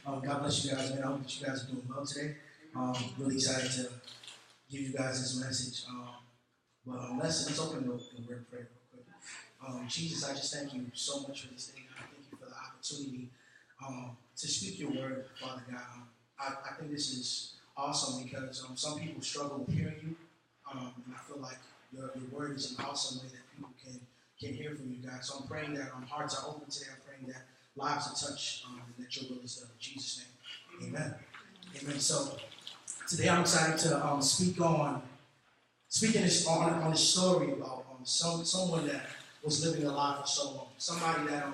God bless you guys, man. I hope that you guys are doing well today. Really excited to give you guys this message. Let's open the word of prayer real quick. Jesus, I just thank you so much for this day. I thank you for the opportunity to speak your word, Father God. I think this is awesome because some people struggle with hearing you. And I feel like your word is an awesome way that people can hear from you, God. So I'm praying that hearts are open today. I'm praying that lives are touched, and that your will is done. In Jesus' name, amen. Amen. So today I'm excited to speaking on this story about someone that was living a life for so long. Somebody that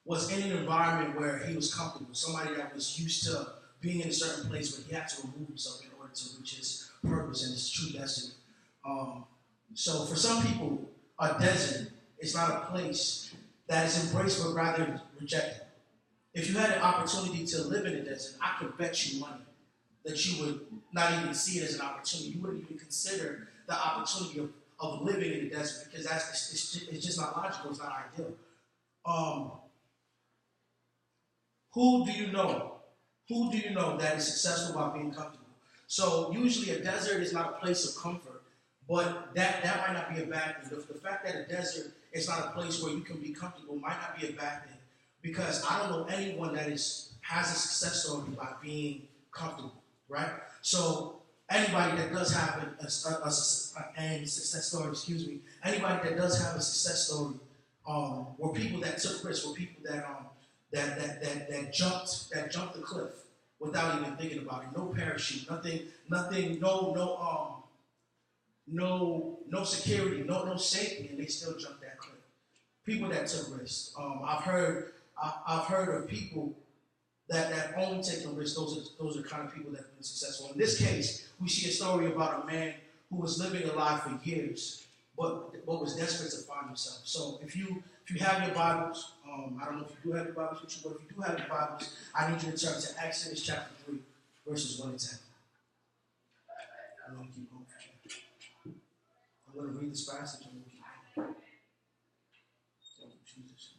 was in an environment where he was comfortable. Somebody that was used to being in a certain place where he had to remove himself in order to reach his purpose and his true destiny. So for some people, a desert is not a place that is embraced but rather rejected. If you had an opportunity to live in a desert, I could bet you money that you would not even see it as an opportunity. You wouldn't even consider the opportunity of living in the desert because it's just not logical. It's not ideal. Who do you know? Who do you know that is successful by being comfortable? So usually a desert is not a place of comfort, but that might not be a bad thing. The fact that a desert is not a place where you can be comfortable might not be a bad thing, because I don't know anyone that has a success story by being comfortable, right? So anybody that does have a success story, anybody that does have a success story, were people that took risks, were people that jumped the cliff without even thinking about it. No parachute, nothing, no security, no safety, and they still jumped that cliff. People that took risks. I've heard of people that only taking risks. Those are the kind of people that have been successful. In this case, we see a story about a man who was living a life for years, but was desperate to find himself. So if you have your Bibles, I don't know if you do have your Bibles with you, but if you do have your Bibles, I need you to turn to Exodus chapter 3, verses 1 to 10. I'm going to keep going for you. I'm going to read this passage and we'll keep going. Thank you, Jesus.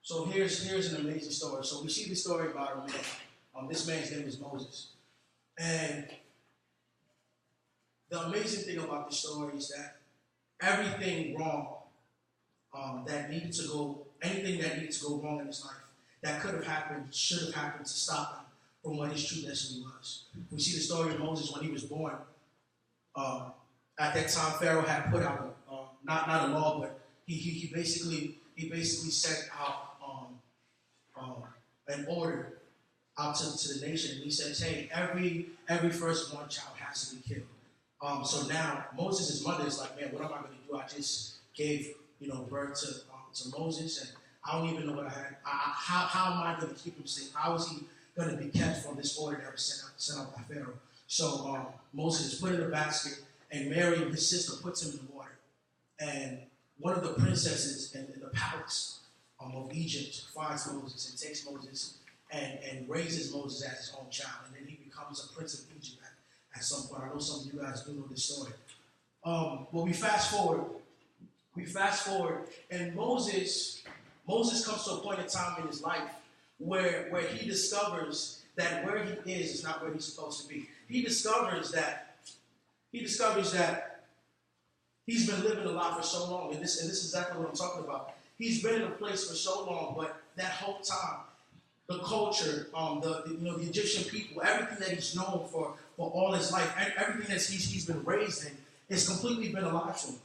So here's an amazing story. So we see the story about a man. This man's name is Moses. And the amazing thing about this story is that everything wrong anything that needed to go wrong in his life that could have happened, should have happened to stop him from what his true destiny was. We see the story of Moses when he was born. At that time, Pharaoh had put out not a law, but he basically sent out an order out to the nation. And he says, hey, every firstborn child has to be killed. So now Moses' mother is like, man, what am I going to do? I just gave birth to Moses, and I don't even know what I had. How am I going to keep him safe? How is he going to be kept from this order that was sent out by Pharaoh? So Moses is put in a basket, and Mary, his sister, puts him in the water. And one of the princesses in the palace of Egypt finds Moses and takes Moses and raises Moses as his own child, and then he becomes a prince of Egypt at some point. I know some of you guys do know this story. But we fast forward, and Moses comes to a point in time in his life where he discovers that where he is not where he's supposed to be. He discovers that he's been living a life for so long, and this is exactly what I'm talking about. He's been in a place for so long, but that whole time, the culture, the Egyptian people, everything that he's known for all his life, everything that he's been raised in, has completely been a lie to him.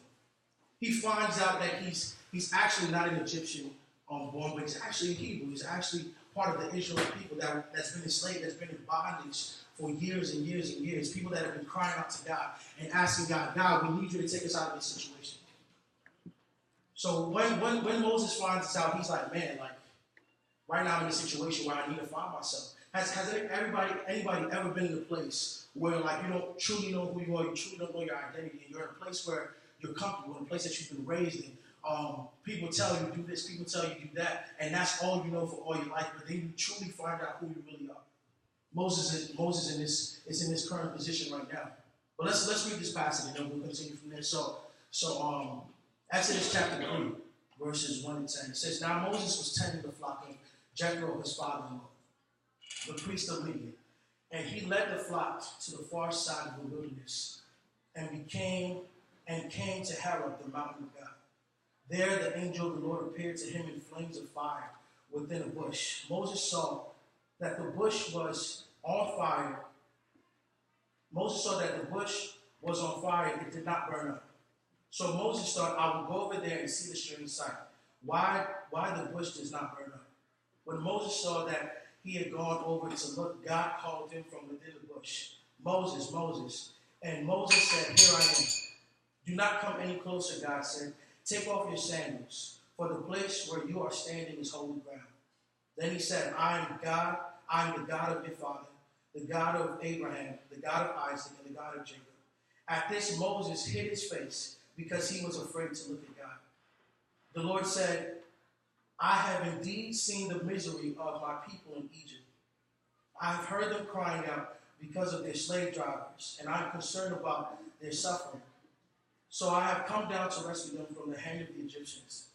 He finds out that he's actually not an Egyptian born, but he's actually a Hebrew. He's actually part of the Israelite people that's been enslaved, that's been in bondage for years and years and years. People that have been crying out to God and asking God, we need you to take us out of this situation. So when Moses finds this out, he's like, man, like, right now I'm in a situation where I need to find myself. Has anybody ever been in a place where, like, you don't truly know who you are, you truly don't know your identity, and you're in a place where you're comfortable, in a place that you've been raised in? People tell you do this, people tell you do that, and that's all you know for all your life, but then you truly find out who you really are. Moses is in this current position right now. But let's read this passage and then we'll continue from there. So Exodus chapter 3, verses 1 and 10. It says, now Moses was tending the flock of Jethro, his father-in-law, the priest of Midian. And he led the flock to the far side of the wilderness and came to Horeb, the mountain of God. There the angel of the Lord appeared to him in flames of fire within a bush. Moses saw that the bush was on fire. Moses saw that the bush was on fire. It did not burn up. So Moses thought, I will go over there and see the strange sight. Why the bush does not burn up? When Moses saw that he had gone over to look, God called him from within the bush. Moses, Moses. And Moses said, here I am. Do not come any closer, God said. Take off your sandals, for the place where you are standing is holy ground. Then he said, I am God. I am the God of your father, the God of Abraham, the God of Isaac, and the God of Jacob. At this, Moses hid his face because he was afraid to look at God. The Lord said, I have indeed seen the misery of my people in Egypt. I have heard them crying out because of their slave drivers, and I am concerned about their suffering. So I have come down to rescue them from the hand of the Egyptians,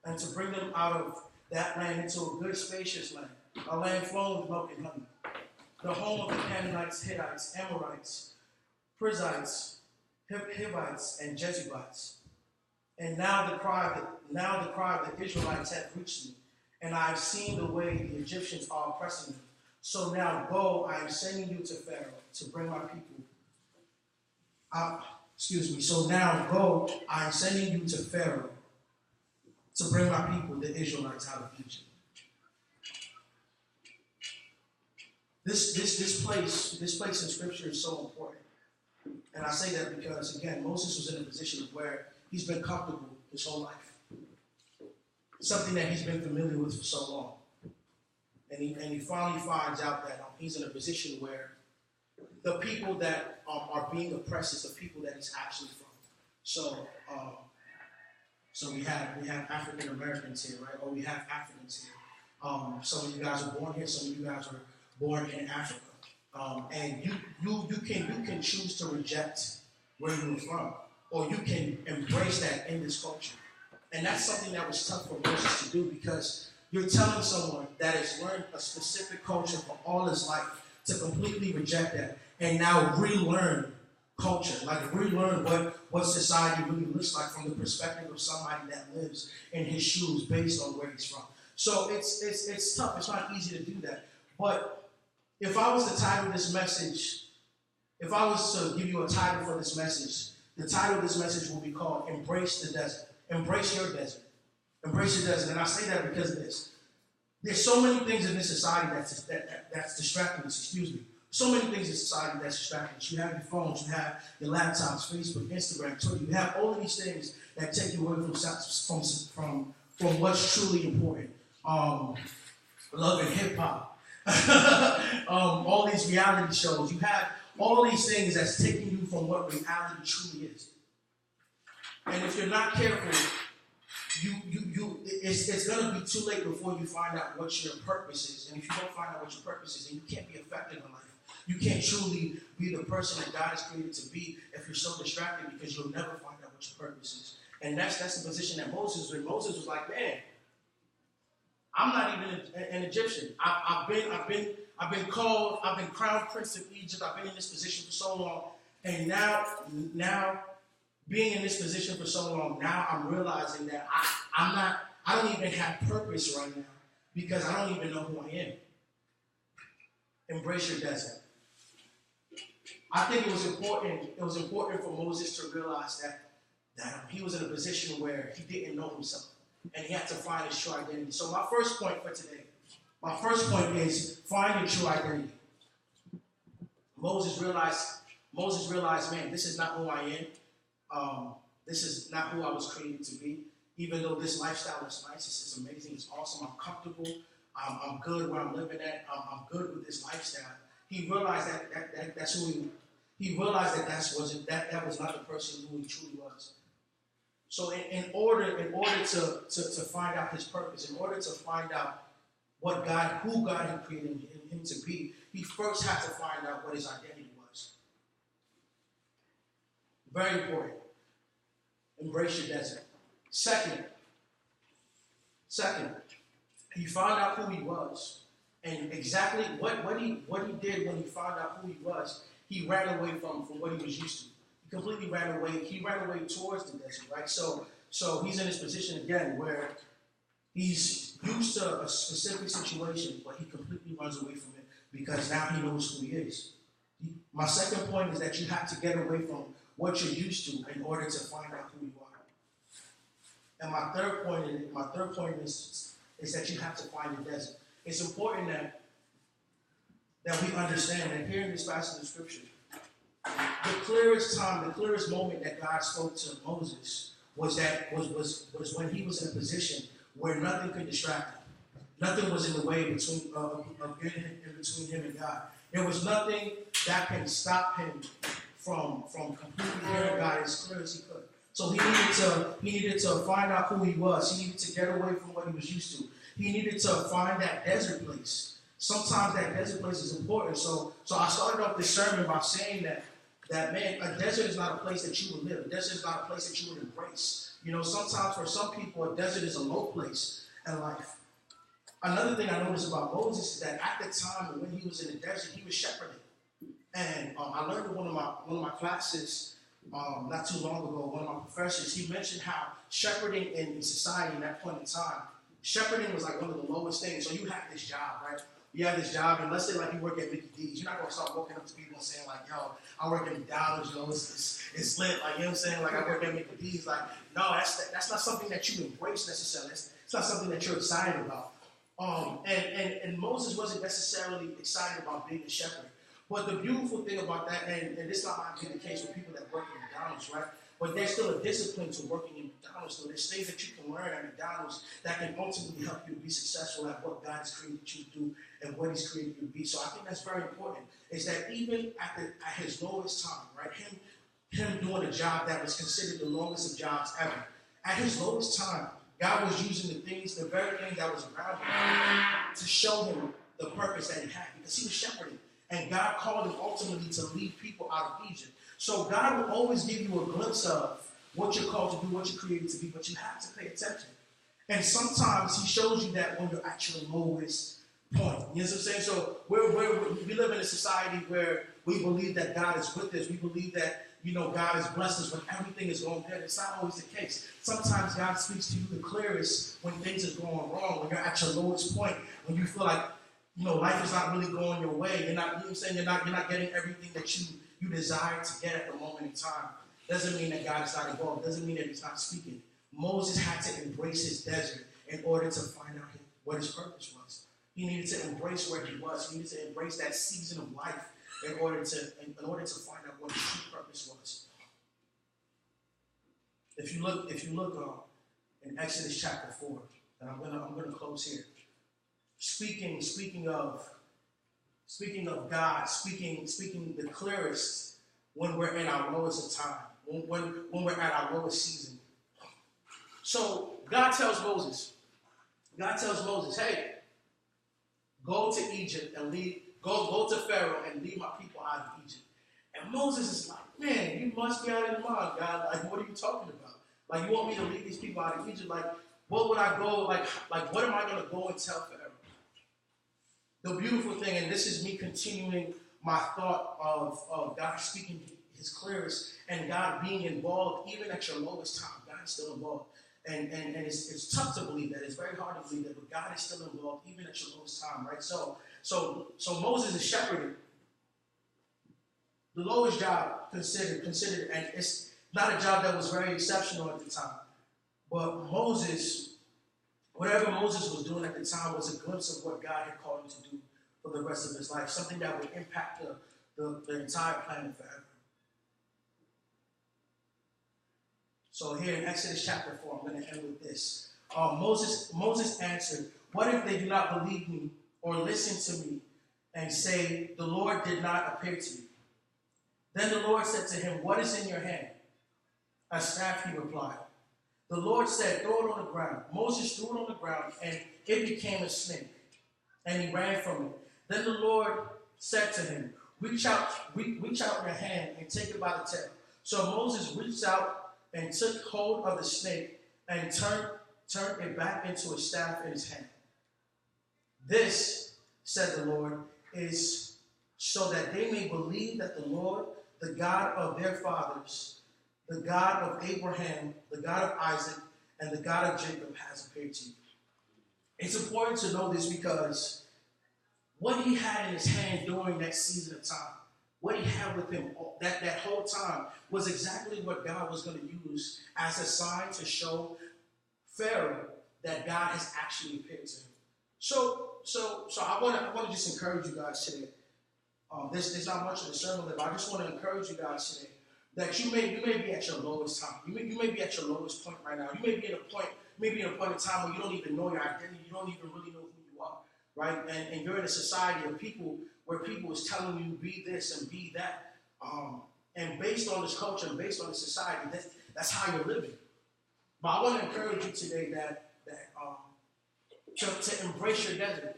and to bring them out of that land into a good, spacious land, a land flowing with milk and honey, the home of the Canaanites, Hittites, Amorites, Perizzites, Hivites, and Jebusites. And now the cry of the Israelites hath reached me, and I have seen the way the Egyptians are oppressing them. So now go, I am sending you to Pharaoh to bring my people out. So now go, I am sending you to Pharaoh to bring my people, the Israelites, out of Egypt. This place in Scripture is so important. And I say that because, again, Moses was in a position where he's been comfortable his whole life. Something that he's been familiar with for so long. And he finally finds out that he's in a position where the people that are being oppressed is the people that he's actually from. So we have African Americans here, right? Or we have Africans here. Some of you guys are born here. Some of you guys are born in Africa. And you can choose to reject where you're from, or you can embrace that in this culture. And that's something that was tough for Moses to do, because you're telling someone that has learned a specific culture for all his life to completely reject that and now relearn culture, like relearn what society really looks like from the perspective of somebody that lives in his shoes based on where he's from. So it's tough. It's not easy to do that. But if I was to title this message, if I was to give you a title for this message, the title of this message will be called Embrace the Desert. Embrace your desert. Embrace your desert. And I say that because of this. There's so many things in this society that's distracting us, So many things in society that's distracting us. You have your phones, you have your laptops, Facebook, Instagram, Twitter. You have all of these things that take you away from what's truly important. Love and hip hop. All these reality shows. You have all these things that's taking you from what reality truly is. And if you're not careful, it's going to be too late before you find out what your purpose is. And if you don't find out what your purpose is, then you can't be effective in life. You can't truly be the person that God has created to be if you're so distracted, because you'll never find out what your purpose is. And that's the position that Moses was in. Moses was like, man, I'm not even an Egyptian. I've been called, I've been crowned prince of Egypt. I've been in this position for so long. And now being in this position for so long, now I'm realizing that I don't even have purpose right now, because I don't even know who I am. Embrace your desert. I think it was important for Moses to realize that he was in a position where he didn't know himself, and he had to find his true identity. So my first point for today, is find your true identity. Moses realized, man, this is not who I am. This is not who I was created to be. Even though this lifestyle is nice, this is amazing, it's awesome, I'm comfortable, I'm good where I'm living at, I'm good with this lifestyle. He realized that's who he realized that was not the person who he truly was. So in order to find out his purpose, in order to find out who God had created him to be, he first had to find out what his identity was. Very important. Embrace your desert. Second, He found out who he was. And exactly what he did when he found out who he was, he ran away from what he was used to. He completely ran away. He ran away towards the desert, right? So he's in this position again where he's used to a specific situation, but he completely runs away from it because now he knows who he is. My second point is that you have to get away from what you're used to in order to find out who you are. And my third point is that you have to find the desert. It's important that we understand that here in this passage of scripture, the clearest moment that God spoke to Moses was when he was in a position where nothing could distract him. Nothing was in the way between him and God. There was nothing that can stop him from completely hearing God as clear as he could. So he needed to find out who he was. He needed to get away from what he was used to. He needed to find that desert place. Sometimes that desert place is important. So I started off this sermon by saying that man, a desert is not a place that you would live. A desert is not a place that you would embrace. You know, sometimes for some people, a desert is a low place in life. Another thing I noticed about Moses is that at the time when he was in the desert, he was shepherding. And I learned in one of my classes not too long ago, one of my professors, he mentioned how shepherding in society in that point in time, shepherding was like one of the lowest things. So you have this job, right? You have this job, and let's say like you work at Mickey D's. You're not gonna start walking up to people and saying like, "Yo, I work at McDonald's. You know, it's lit." Like, you know what I'm saying? Like, I work at Mickey D's. Like, no, that's not something that you embrace necessarily. It's not something that you're excited about. And Moses wasn't necessarily excited about being a shepherd. But the beautiful thing about that, and this might be the case with people that work in McDonald's, right? But there's still a discipline to working in McDonald's. So there's things that you can learn at McDonald's that can ultimately help you be successful at what God has created you to do and what He's created you to be. So I think that's very important. Is that even at his lowest time, right? Him doing a job that was considered the longest of jobs ever. At his lowest time, God was using the very thing that was around him to show him the purpose that he had because he was shepherding. And God called him ultimately to lead people out of Egypt. So God will always give you a glimpse of what you're called to do, what you're created to be, but you have to pay attention. And sometimes He shows you that when you're at your lowest point. You know what I'm saying? So we live in a society where we believe that God is with us. We believe that, you know, God has blessed us when everything is going good. It's not always the case. Sometimes God speaks to you the clearest when things are going wrong, when you're at your lowest point, when you feel like, you know, life is not really going your way. You're not, you know what I'm saying? You're not getting everything that you desire to get at the moment in time. Doesn't mean that God is not involved. Doesn't mean that He's not speaking. Moses had to embrace his desert in order to find out what his purpose was. He needed to embrace where he was. He needed to embrace that season of life in order to find out what his true purpose was. If you look in Exodus chapter 4, and I'm gonna close here. Speaking of God, speaking the clearest when we're in our lowest of time, when we're at our lowest season. So God tells Moses, hey, go to Egypt and go to Pharaoh and lead my people out of Egypt. And Moses is like, man, you must be out of your mind, God. Like, what are you talking about? Like, you want me to lead these people out of Egypt? Like, what would I go, like what am I going to go and tell Pharaoh? The beautiful thing, and this is me continuing my thought of God speaking His clearest and God being involved even at your lowest time. God is still involved. And it's tough to believe that. It's very hard to believe that, but God is still involved even at your lowest time, right? So Moses is shepherding. The lowest job considered, and it's not a job that was very exceptional at the time. But Moses, whatever Moses was doing at the time was a glimpse of what God had called him to do for the rest of his life, something that would impact the entire planet forever. So here in Exodus chapter 4, I'm going to end with this. Moses answered, what if they do not believe me or listen to me and say, the Lord did not appear to you? Then the Lord said to him, what is in your hand? A staff, he replied. The Lord said, throw it on the ground. Moses threw it on the ground, and it became a snake, and he ran from it. Then the Lord said to him, reach out your hand and take it by the tail. So Moses reached out and took hold of the snake and turned it back into a staff in his hand. This, said the Lord, is so that they may believe that the Lord, the God of their fathers, the God of Abraham, the God of Isaac, and the God of Jacob has appeared to you. It's important to know this because what he had in his hand during that season of time, what he had with him that whole time was exactly what God was going to use as a sign to show Pharaoh that God has actually appeared to him. So I want to just encourage you guys today. There's not much of the sermon there, but I just want to encourage you guys today that you may be at your lowest time. You may be at your lowest point right now. You may be at a point in time where you don't even know your identity. You don't even really know who you are, right? And you're in a society of people where people is telling you be this and be that. And based on this culture and based on this society, that's how you're living. But I want to encourage you today to embrace your desert.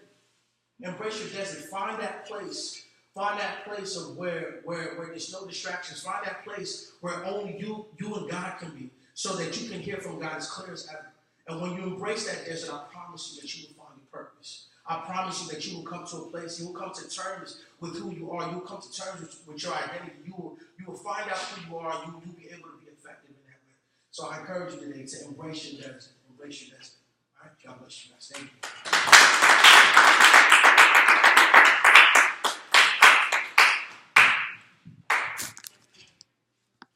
Embrace your desert. Find that place. Find that place of where there's no distractions. Find that place where only you and God can be, so that you can hear from God as clear as ever. And when you embrace that desert, I promise you that you will find your purpose. I promise you that you will come to a place, you will come to terms with who you are. You will come to terms with your identity. You will find out who you are. You will be able to be effective in that way. So I encourage you today to embrace your desert. Embrace your desert. All right? God bless you guys. Thank you.